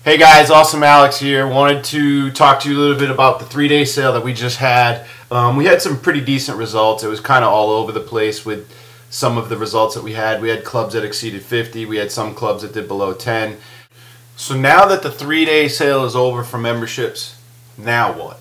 Hey guys, Awesome Alex here. Wanted to talk to you a little bit about the 3-day sale that we just had. We had some pretty decent results. It was kind of all over the place with some of the results that we had. We had clubs that exceeded 50. We had some clubs that did below 10. So now that the 3-day sale is over for memberships, now what?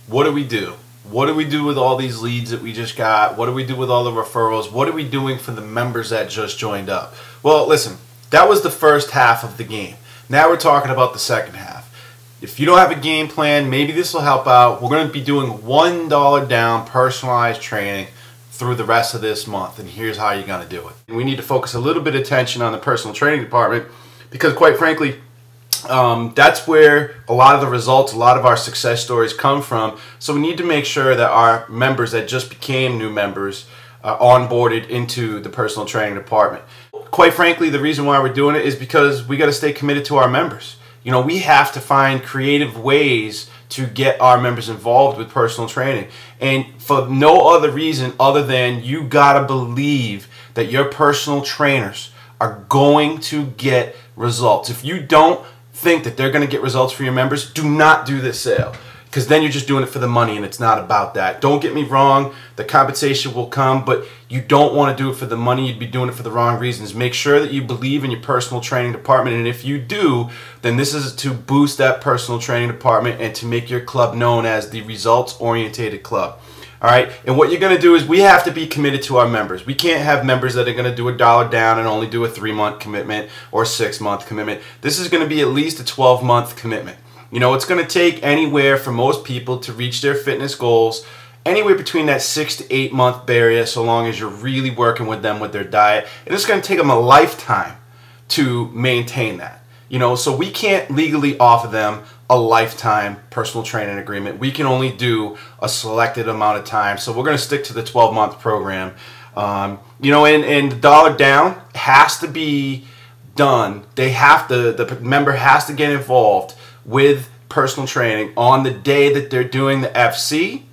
What do we do? What do we do with all these leads that we just got? What do we do with all the referrals? What are we doing for the members that just joined up? Well, listen, that was the first half of the game. Now we're talking about the second half. If you don't have a game plan, maybe this will help out. We're going to be doing $1 down personalized training through the rest of this month, and here's how you're going to do it. And we need to focus a little bit of attention on the personal training department because, quite frankly, that's where a lot of the results, a lot of our success stories come from. So we need to make sure that our members that just became new members are onboarded into the personal training department. Quite frankly, the reason why we're doing it is because we got to stay committed to our members. You know, we have to find creative ways to get our members involved with personal training. And for no other reason other than you got to believe that your personal trainers are going to get results. If you don't think that they're going to get results for your members, do not do this sale. Because then you're just doing it for the money, and it's not about that. Don't get me wrong, the compensation will come, but you don't want to do it for the money. You'd be doing it for the wrong reasons. Make sure that you believe in your personal training department, and if you do, then this is to boost that personal training department and to make your club known as the results-oriented club. All right, and what you're going to do is we have to be committed to our members. We can't have members that are going to do $1 down and only do a 3-month commitment or 6-month commitment. This is going to be at least a 12-month commitment. You know, it's going to take anywhere for most people to reach their fitness goals, anywhere between that 6 to 8 month barrier, so long as you're really working with them with their diet. And it's going to take them a lifetime to maintain that. You know, so we can't legally offer them a lifetime personal training agreement. We can only do a selected amount of time. So we're going to stick to the 12-month program. You know, and the $1 down has to be done. The member has to get involved with personal training on the day that they're doing the FC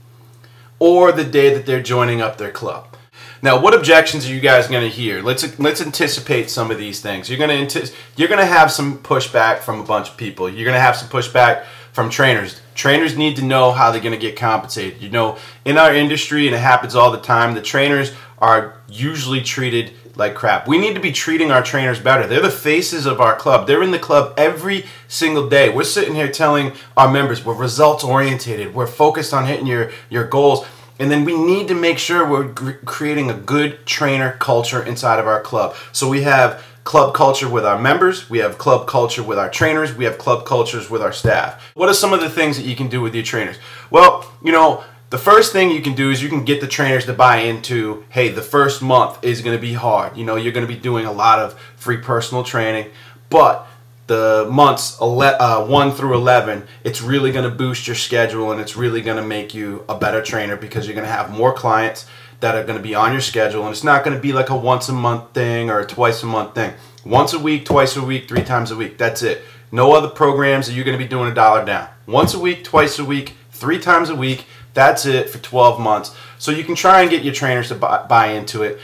or the day that they're joining up their club. Now, what objections are you guys going to hear? Let's anticipate some of these things. You're going to have some pushback from a bunch of people. You're going to have some pushback from trainers. Trainers need to know how they're going to get compensated. You know, in our industry, and it happens all the time, the trainers are usually treated like crap. We need to be treating our trainers better. They're the faces of our club. They're in the club every single day. We're sitting here telling our members we're results oriented. We're focused on hitting your goals. And then we need to make sure we're creating a good trainer culture inside of our club. So we have club culture with our members, we have club culture with our trainers, we have club cultures with our staff. What are some of the things that you can do with your trainers? Well, you know, the first thing you can do is you can get the trainers to buy into, hey, the first month is going to be hard. You know, you're going to be doing a lot of free personal training, but the months 1 through 11, it's really going to boost your schedule and it's really going to make you a better trainer because you're going to have more clients that are going to be on your schedule, and it's not going to be like a once-a-month thing or a twice-a-month thing. Once a week, twice a week, 3 times a week. That's it. No other programs that you're going to be doing $1 down. Once a week, twice a week, 3 times a week. That's it for 12 months. So you can try and get your trainers to buy into it.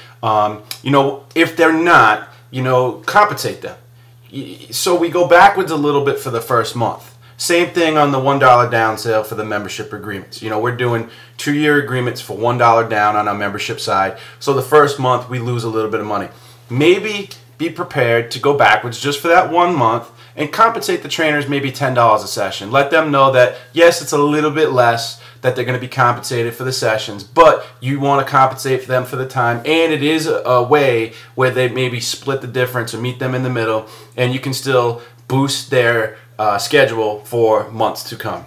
You know, if they're not, you know, compensate them. So we go backwards a little bit for the first month. Same thing on the $1 down sale for the membership agreements. You know, we're doing 2-year agreements for $1 down on our membership side. So the first month we lose a little bit of money. Maybe be prepared to go backwards just for that 1 month and compensate the trainers maybe $10 a session. Let them know that, yes, it's a little bit less that they're going to be compensated for the sessions, but you want to compensate for them for the time, and it is a way where they maybe split the difference or meet them in the middle, and you can still boost their schedule for months to come.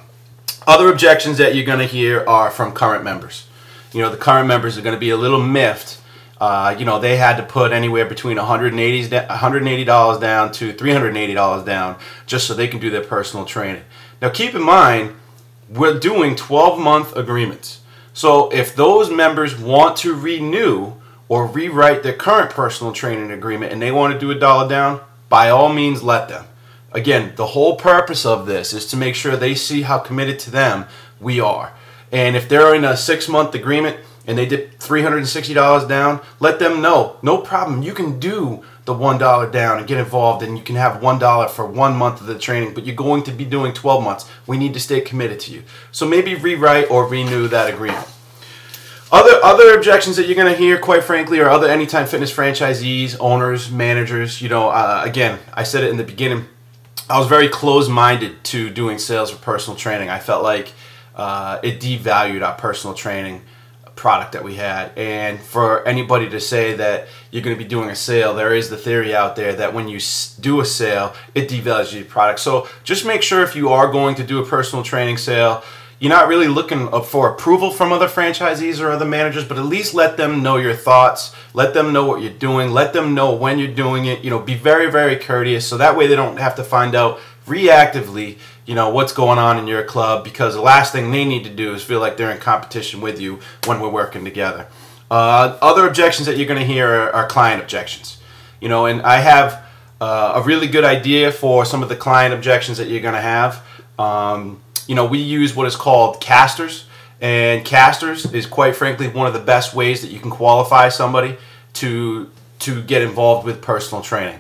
Other objections that you're going to hear are from current members. You know, the current members are going to be a little miffed. You know, they had to put anywhere between $180 down to $380 down just so they can do their personal training. Now, keep in mind, we're doing 12-month agreements. So if those members want to renew or rewrite their current personal training agreement and they want to do $1 down, by all means let them. Again, the whole purpose of this is to make sure they see how committed to them we are. And if they're in a 6-month agreement and they dip $360 down, let them know, no problem, you can do the $1 down and get involved, and you can have $1 for 1 month of the training, but you're going to be doing 12 months. We need to stay committed to you. So maybe rewrite or renew that agreement. Other objections that you're going to hear, quite frankly, are other Anytime Fitness franchisees, owners, managers. You know, again, I said it in the beginning, I was very closed-minded to doing sales for personal training. I felt like it devalued our personal training product that we had. And for anybody to say that you're going to be doing a sale, there is the theory out there that when you do a sale, it devalues your product. So just make sure if you are going to do a personal training sale, you're not really looking for approval from other franchisees or other managers, but at least let them know your thoughts, let them know what you're doing, let them know when you're doing it. You know, be very, very courteous, so that way they don't have to find out reactively, you know, what's going on in your club, because the last thing they need to do is feel like they're in competition with you when we're working together. Other objections that you're going to hear are client objections. You know, and I have a really good idea for some of the client objections that you're going to have. You know, we use what is called casters, and casters is quite frankly one of the best ways that you can qualify somebody to get involved with personal training.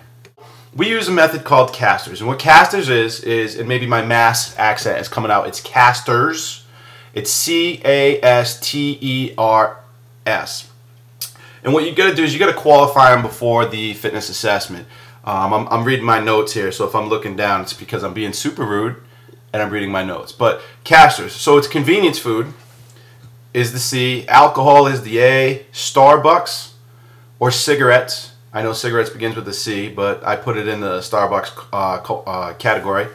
We use a method called casters, and what casters is, and maybe my Mass accent is coming out, it's casters. It's C-A-S-T-E-R-S. And what you got to do is you got to qualify them before the fitness assessment. I'm reading my notes here, so if I'm looking down, it's because I'm being super rude and I'm reading my notes. But casters, so it's convenience food is the C, alcohol is the A, Starbucks or cigarettes. I know cigarettes begins with a C, but I put it in the Starbucks category.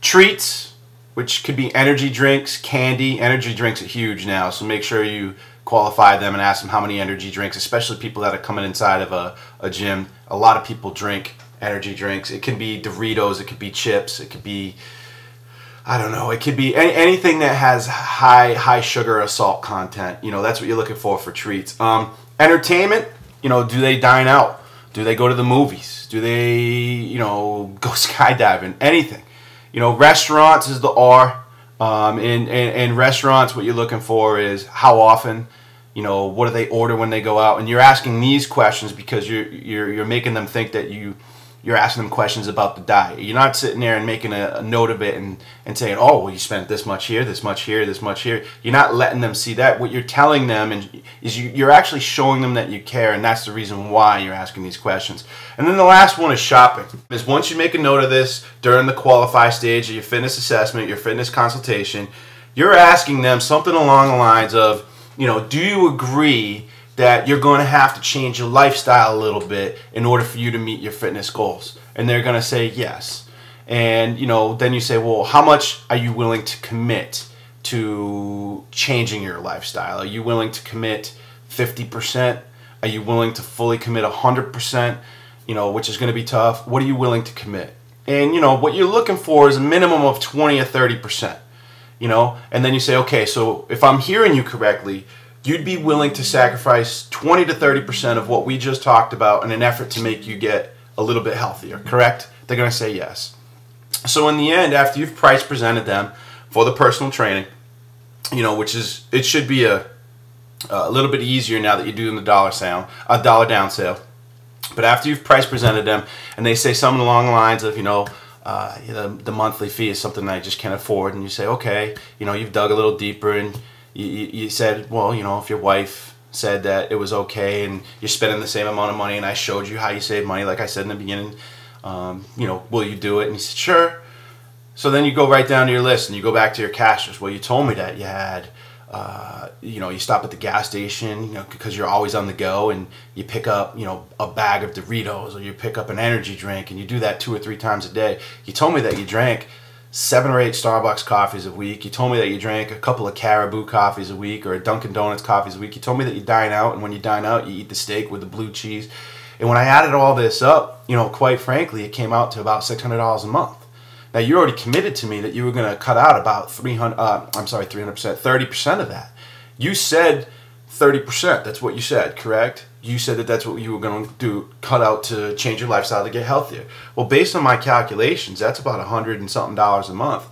Treats, which could be energy drinks, candy. Energy drinks are huge now, so make sure you qualify them and ask them how many energy drinks, especially people that are coming inside of a gym. A lot of people drink energy drinks. It can be Doritos, it could be chips, it could be, I don't know, it could be anything that has high sugar or salt content. You know, that's what you're looking for treats. Entertainment, you know, do they dine out? Do they go to the movies? Do they, you know, go skydiving? Anything. You know, restaurants is the R. In restaurants, what you're looking for is how often, you know, what do they order when they go out? And you're asking these questions because you're making them think that you're asking them questions about the diet. You're not sitting there and making a note of it and saying, oh, well, you spent this much here, this much here, this much here. You're not letting them see that. What you're telling them is you're actually showing them that you care, and that's the reason why you're asking these questions. And then the last one is shopping. Is once you make a note of this during the qualify stage of your fitness assessment, your fitness consultation, you're asking them something along the lines of, you know, do you agree that you're going to have to change your lifestyle a little bit in order for you to meet your fitness goals? And they're going to say yes. And, you know, then you say, well, how much are you willing to commit to changing your lifestyle? Are you willing to commit 50%? Are you willing to fully commit 100%? You know, which is going to be tough. What are you willing to commit? And, you know, what you're looking for is a minimum of 20 or 30%. You know, and then you say, okay, so if I'm hearing you correctly, you'd be willing to sacrifice 20 to 30% of what we just talked about in an effort to make you get a little bit healthier, correct? They're going to say yes. So in the end, after you've price presented them for the personal training, you know, which is, it should be a little bit easier now that you're doing the dollar down sale. But after you've price presented them and they say something along the lines of, you know, the monthly fee is something I just can't afford, and you say, okay, you know, you've dug a little deeper and you said, well, you know, if your wife said that it was okay and you're spending the same amount of money and I showed you how you save money, like I said in the beginning, you know, will you do it? And he said, sure. So then you go right down to your list and you go back to your casters. Well, you told me that you had, you know, you stop at the gas station, you know, because you're always on the go, and you pick up, you know, a bag of Doritos, or you pick up an energy drink, and you do that 2 or 3 times a day. You told me that you drank 7 or 8 Starbucks coffees a week. You told me that you drank a couple of Caribou coffees a week, or a Dunkin' Donuts coffees a week. You told me that you dine out, and when you dine out, you eat the steak with the blue cheese. And when I added all this up, you know, quite frankly, it came out to about $600 a month. Now, you already committed to me that you were going to cut out about 30% of that. You said 30%. That's what you said, correct? You said that that's what you were going to do, cut out to change your lifestyle to get healthier. Well, based on my calculations, that's about $100 and something a month.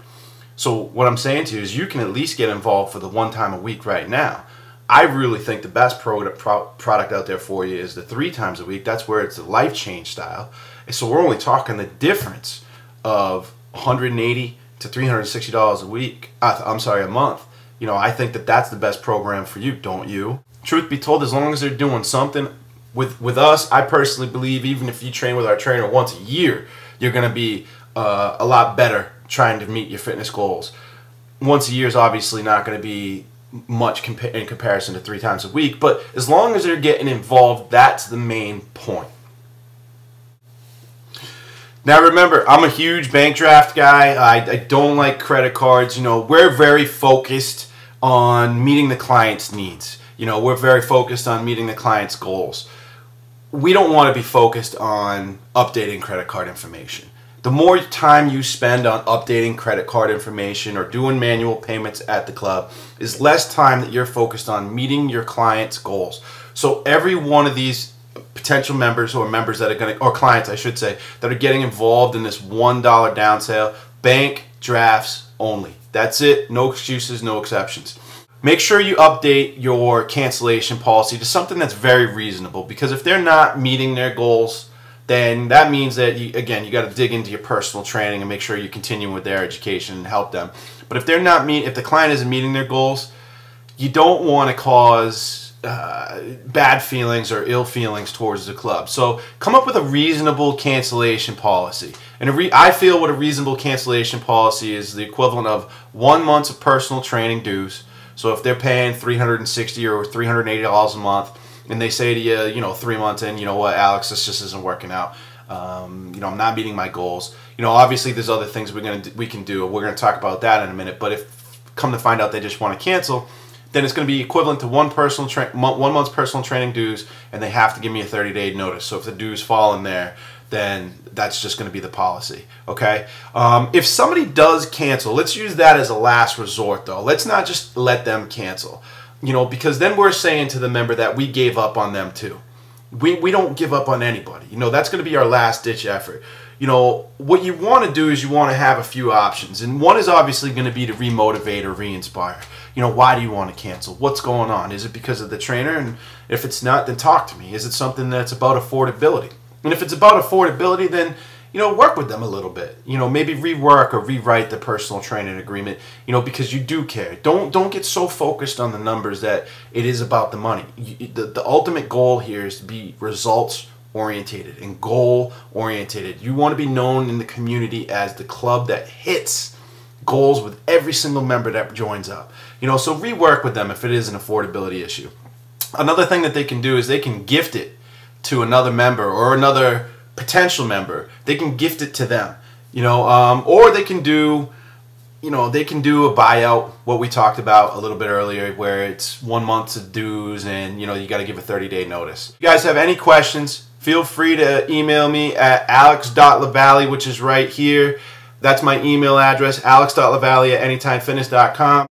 So what I'm saying to you is you can at least get involved for the 1 time a week right now. I really think the best product out there for you is the 3 times a week. That's where it's the life change style. And so we're only talking the difference of $180 to $360 a week. I'm sorry, a month. You know, I think that that's the best program for you, don't you? Truth be told, as long as they're doing something with us, I personally believe even if you train with our trainer once a year, you're going to be a lot better trying to meet your fitness goals. Once a year is obviously not going to be much in comparison to 3 times a week, but as long as they're getting involved, that's the main point. Now remember, I'm a huge bank draft guy. I don't like credit cards. You know, we're very focused on meeting the client's needs. You know, we're very focused on meeting the client's goals. We don't want to be focused on updating credit card information. The more time you spend on updating credit card information or doing manual payments at the club is less time that you're focused on meeting your client's goals. So every one of these potential members or members that are going to, or clients I should say, that are getting involved in this $1 down sale, bank drafts only. That's it. No excuses, no exceptions. Make sure you update your cancellation policy to something that's very reasonable, because if they're not meeting their goals, then that means that, you got to dig into your personal training and make sure you continue with their education and help them. But if if the client isn't meeting their goals, you don't want to cause bad feelings or ill feelings towards the club. So come up with a reasonable cancellation policy. And I feel what a reasonable cancellation policy is the equivalent of 1 month of personal training dues. So if they're paying $360 or $380 a month, and they say to you, you know, 3 months in, you know what, Alex, this just isn't working out. You know, I'm not meeting my goals. You know, obviously there's other things we can do. We're going to talk about that in a minute. But if come to find out they just want to cancel, then it's going to be equivalent to 1 month's personal training dues, and they have to give me a 30-day notice. So if the dues fall in there, then that's just going to be the policy, okay? If somebody does cancel, let's use that as a last resort, though. Let's not just let them cancel, you know, because then we're saying to the member that we gave up on them too. We don't give up on anybody. You know, that's going to be our last-ditch effort. You know, what you want to do is you want to have a few options, and one is obviously going to be to remotivate or re-inspire. You know, why do you want to cancel? What's going on? Is it because of the trainer? And if it's not, then talk to me. Is it something that's about affordability? And if it's about affordability, then, you know, work with them a little bit. You know, maybe rework or rewrite the personal training agreement, you know, because you do care. Don't get so focused on the numbers that it is about the money. The ultimate goal here is to be results orientated and goal orientated. You want to be known in the community as the club that hits goals with every single member that joins up. You know, so rework with them if it is an affordability issue. Another thing that they can do is they can gift it to another member or another potential member. They can gift it to them, you know, or they can do, you know, they can do a buyout, what we talked about a little bit earlier, where it's 1 month of dues and, you know, you got to give a 30-day notice. If you guys have any questions, feel free to email me at alex.lavalley, which is right here. That's my email address, alex.lavalley@anytimefitness.com.